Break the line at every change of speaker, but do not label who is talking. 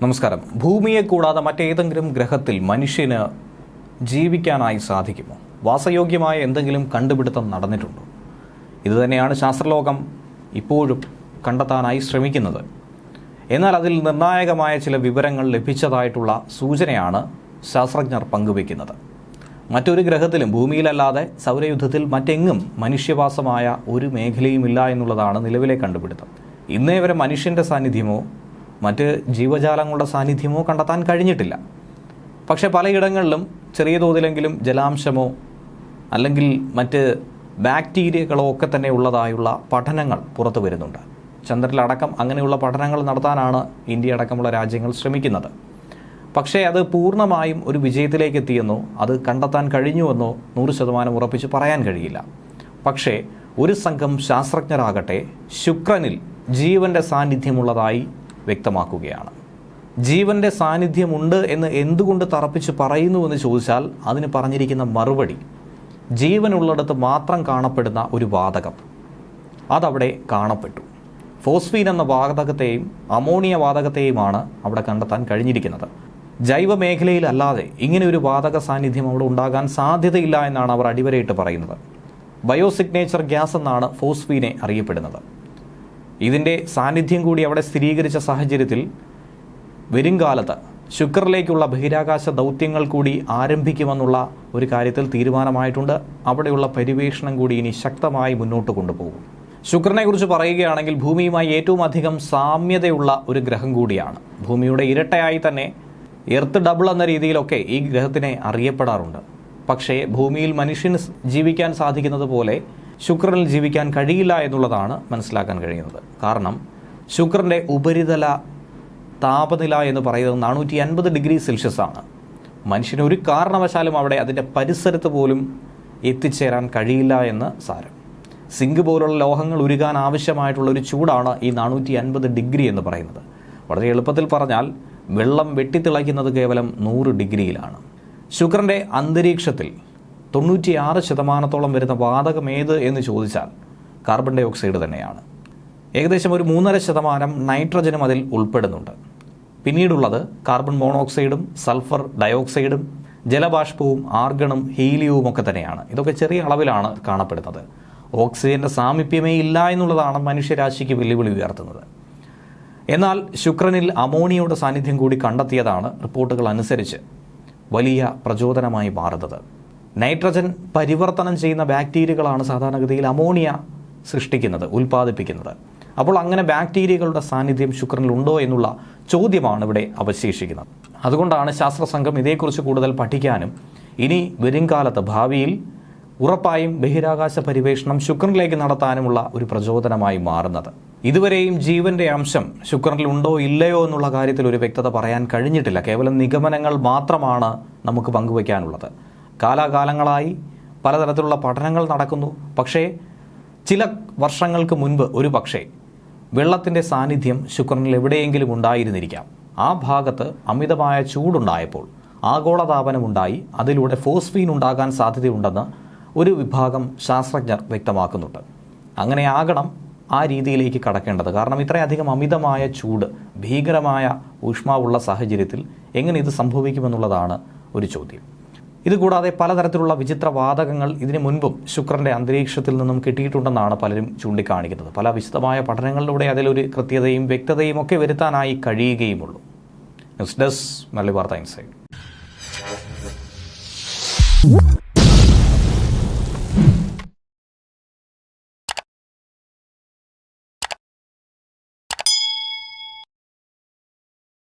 നമസ്കാരം. ഭൂമിയെ കൂടാതെ മറ്റേതെങ്കിലും ഗ്രഹത്തിൽ മനുഷ്യന് ജീവിക്കാനായി സാധിക്കുമോ? വാസയോഗ്യമായ എന്തെങ്കിലും കണ്ടുപിടുത്തം നടന്നിട്ടുണ്ടോ? ഇതുതന്നെയാണ് ശാസ്ത്രലോകം ഇപ്പോഴും കണ്ടെത്താനായി ശ്രമിക്കുന്നത്. എന്നാൽ അതിൽ നിർണായകമായ ചില വിവരങ്ങൾ ലഭിച്ചതായിട്ടുള്ള സൂചനയാണ് ശാസ്ത്രജ്ഞർ പങ്കുവയ്ക്കുന്നത്. മറ്റൊരു ഗ്രഹത്തിലും ഭൂമിയിലല്ലാതെ സൗരയൂഥത്തിൽ മറ്റെങ്ങും മനുഷ്യവാസമായ ഒരു മേഖലയുമില്ല എന്നുള്ളതാണ് നിലവിലെ കണ്ടുപിടുത്തം. ഇന്നേ വരെ മനുഷ്യൻ്റെ സാന്നിധ്യമോ മറ്റ് ജീവജാലങ്ങളുടെ സാന്നിധ്യമോ കണ്ടെത്താൻ കഴിഞ്ഞിട്ടില്ല. പക്ഷേ പലയിടങ്ങളിലും ചെറിയ തോതിലെങ്കിലും ജലാംശമോ അല്ലെങ്കിൽ മറ്റ് ബാക്ടീരിയകളോ ഒക്കെ തന്നെ ഉള്ളതായുള്ള പഠനങ്ങൾ പുറത്തു വരുന്നുണ്ട്. ചന്ദ്രനിലടക്കം അങ്ങനെയുള്ള പഠനങ്ങൾ നടത്താനാണ് ഇന്ത്യ അടക്കമുള്ള രാജ്യങ്ങൾ ശ്രമിക്കുന്നത്. പക്ഷേ അത് പൂർണ്ണമായും ഒരു വിജയത്തിലേക്ക് എത്തിയെന്നോ അത് കണ്ടെത്താൻ കഴിഞ്ഞുവെന്നോ 100% ഉറപ്പിച്ച് പറയാൻ കഴിയില്ല. പക്ഷേ ഒരു സംഘം ശാസ്ത്രജ്ഞരാകട്ടെ ശുക്രനിൽ ജീവൻ്റെ സാന്നിധ്യമുള്ളതായി വ്യക്തമാക്കുകയാണ്. ജീവൻ്റെ സാന്നിധ്യമുണ്ട് എന്ന് എന്തുകൊണ്ട് തറപ്പിച്ച് പറയുന്നുവെന്ന് ചോദിച്ചാൽ അതിന് പറഞ്ഞിരിക്കുന്ന മറുപടി ജീവനുള്ളിടത്ത് മാത്രം കാണപ്പെടുന്ന ഒരു വാതകം അതവിടെ കാണപ്പെട്ടു. ഫോസ്ഫീൻ എന്ന വാതകത്തെയും അമോണിയ വാതകത്തെയുമാണ് അവിടെ കണ്ടെത്താൻ കഴിഞ്ഞിരിക്കുന്നത്. ജൈവ മേഖലയിലല്ലാതെ ഇങ്ങനെ ഒരു വാതക സാന്നിധ്യം അവിടെ ഉണ്ടാകാൻ സാധ്യതയില്ല എന്നാണ് അവർ അടിവരയിട്ട് പറയുന്നത്. ബയോസിഗ്നേച്ചർ ഗ്യാസ് എന്നാണ് ഫോസ്ഫീനെ അറിയപ്പെടുന്നത്. ഇതിൻ്റെ സാന്നിധ്യം കൂടി അവിടെ സ്ഥിരീകരിച്ച സാഹചര്യത്തിൽ വരുംകാലത്ത് ശുക്രനിലേക്കുള്ള ബഹിരാകാശ ദൗത്യങ്ങൾ കൂടി ആരംഭിക്കുമെന്നുള്ള ഒരു കാര്യത്തിൽ തീരുമാനമായിട്ടുണ്ട്. അവിടെയുള്ള പര്യവേഷണം കൂടി ഇനി ശക്തമായി മുന്നോട്ട് കൊണ്ടുപോകും. ശുക്രനെക്കുറിച്ച് പറയുകയാണെങ്കിൽ ഭൂമിയുമായി ഏറ്റവും അധികം സാമ്യതയുള്ള ഒരു ഗ്രഹം കൂടിയാണ്. ഭൂമിയുടെ ഇരട്ടയായി തന്നെ എർത്ത് ഡബിൾ എന്ന രീതിയിലൊക്കെ ഈ ഗ്രഹത്തിനെ അറിയപ്പെടാറുണ്ട്. പക്ഷേ ഭൂമിയിൽ മനുഷ്യന് ജീവിക്കാൻ സാധിക്കുന്നത് പോലെ ശുക്രനിൽ ജീവിക്കാൻ കഴിയില്ല എന്നുള്ളതാണ് മനസ്സിലാക്കാൻ കഴിയുന്നത്. കാരണം ശുക്രൻ്റെ ഉപരിതല താപനില എന്ന് പറയുന്നത് 450 ഡിഗ്രി സെൽഷ്യസ് ആണ്. മനുഷ്യന് ഒരു കാരണവശാലും അവിടെ അതിൻ്റെ പരിസരത്ത് പോലും എത്തിച്ചേരാൻ കഴിയില്ല എന്ന് സാരം. സിങ്ക് പോലുള്ള ലോഹങ്ങൾ ഉരുകാൻ ആവശ്യമായിട്ടുള്ള ഒരു ചൂടാണ് ഈ 450 ഡിഗ്രി എന്ന് പറയുന്നത്. വളരെ എളുപ്പത്തിൽ പറഞ്ഞാൽ വെള്ളം വെട്ടിത്തിളയ്ക്കുന്നത് കേവലം 100 ഡിഗ്രിയിലാണ്. ശുക്രൻ്റെ അന്തരീക്ഷത്തിൽ 96% വരുന്ന വാതകം ഏത് എന്ന് ചോദിച്ചാൽ കാർബൺ ഡൈ ഓക്സൈഡ് തന്നെയാണ്. ഏകദേശം ഒരു 3.5% നൈട്രജനും അതിൽ ഉൾപ്പെടുന്നുണ്ട്. പിന്നീടുള്ളത് കാർബൺ മോണോക്സൈഡും സൾഫർ ഡയോക്സൈഡും ജലബാഷ്പവും ആർഗണും ഹീലിയവും ഒക്കെ തന്നെയാണ്. ഇതൊക്കെ ചെറിയ അളവിലാണ് കാണപ്പെടുന്നത്. ഓക്സിജൻ്റെ സാമീപ്യമേ ഇല്ല എന്നുള്ളതാണ് മനുഷ്യരാശിക്ക് വെല്ലുവിളി ഉയർത്തുന്നത്. എന്നാൽ ശുക്രനിൽ അമോണിയയുടെ സാന്നിധ്യം കൂടി കണ്ടെത്തിയതാണ് റിപ്പോർട്ടുകൾ അനുസരിച്ച് വലിയ പ്രചോദനമായി മാറുന്നത്. നൈട്രജൻ പരിവർത്തനം ചെയ്യുന്ന ബാക്ടീരിയകളാണ് സാധാരണഗതിയിൽ അമോണിയ സൃഷ്ടിക്കുന്നത്, ഉൽപ്പാദിപ്പിക്കുന്നത്. അപ്പോൾ അങ്ങനെ ബാക്ടീരിയകളുടെ സാന്നിധ്യം ശുക്രനിലുണ്ടോ എന്നുള്ള ചോദ്യമാണ് ഇവിടെ അവശേഷിക്കുന്നത്. അതുകൊണ്ടാണ് ശാസ്ത്ര സംഘം ഇതേക്കുറിച്ച് കൂടുതൽ പഠിക്കാനും ഇനി വരുംകാലത്ത് ഭാവിയിൽ ഉറപ്പായും ബഹിരാകാശ പര്യവേഷണം ശുക്രനിലേക്ക് നടത്താനുമുള്ള ഒരു പ്രചോദനമായി മാറുന്നത്. ഇതുവരെയും ജീവന്റെ അംശം ശുക്രനിലുണ്ടോ ഇല്ലയോ എന്നുള്ള കാര്യത്തിൽ ഒരു വ്യക്തത പറയാൻ കഴിഞ്ഞിട്ടില്ല. കേവലം നിഗമനങ്ങൾ മാത്രമാണ് നമുക്ക് പങ്കുവയ്ക്കാനുള്ളത്. കാലാകാലങ്ങളായി പലതരത്തിലുള്ള പഠനങ്ങൾ നടക്കുന്നു. പക്ഷേ ചില വർഷങ്ങൾക്ക് മുൻപ് ഒരു പക്ഷേ വെള്ളത്തിൻ്റെ സാന്നിധ്യം ശുക്രനിൽ എവിടെയെങ്കിലും ഉണ്ടായിരുന്നിരിക്കാം. ആ ഭാഗത്ത് അമിതമായ ചൂടുണ്ടായപ്പോൾ ആഗോളതാപനമുണ്ടായി അതിലൂടെ ഫോസ്ഫീൻ ഉണ്ടാകാൻ സാധ്യതയുണ്ടെന്ന് ഒരു വിഭാഗം ശാസ്ത്രജ്ഞർ വ്യക്തമാക്കുന്നുണ്ട്. അങ്ങനെയാകണം ആ രീതിയിലേക്ക് കടക്കേണ്ടത്. കാരണം ഇത്രയധികം അമിതമായ ചൂട്, ഭീകരമായ ഊഷ്മാവുള്ള സാഹചര്യത്തിൽ എങ്ങനെ ഇത് സംഭവിക്കുമെന്നുള്ളതാണ് ഒരു ചോദ്യം. ഇതുകൂടാതെ പലതരത്തിലുള്ള വിചിത്ര വാതകങ്ങൾ ഇതിനു മുൻപും ശുക്രൻ്റെ അന്തരീക്ഷത്തിൽ നിന്നും കിട്ടിയിട്ടുണ്ടെന്നാണ് പലരും ചൂണ്ടിക്കാണിക്കുന്നത്. പല വിശദമായ പഠനങ്ങളിലൂടെ അതിലൊരു കൃത്യതയും വ്യക്തതയും ഒക്കെ വരുത്താനായി കഴിയുകയുമുള്ളൂ. ന്യൂസ് ഡെസ്ക് മലയാളി വാർത്ത ഇൻസൈഡ്.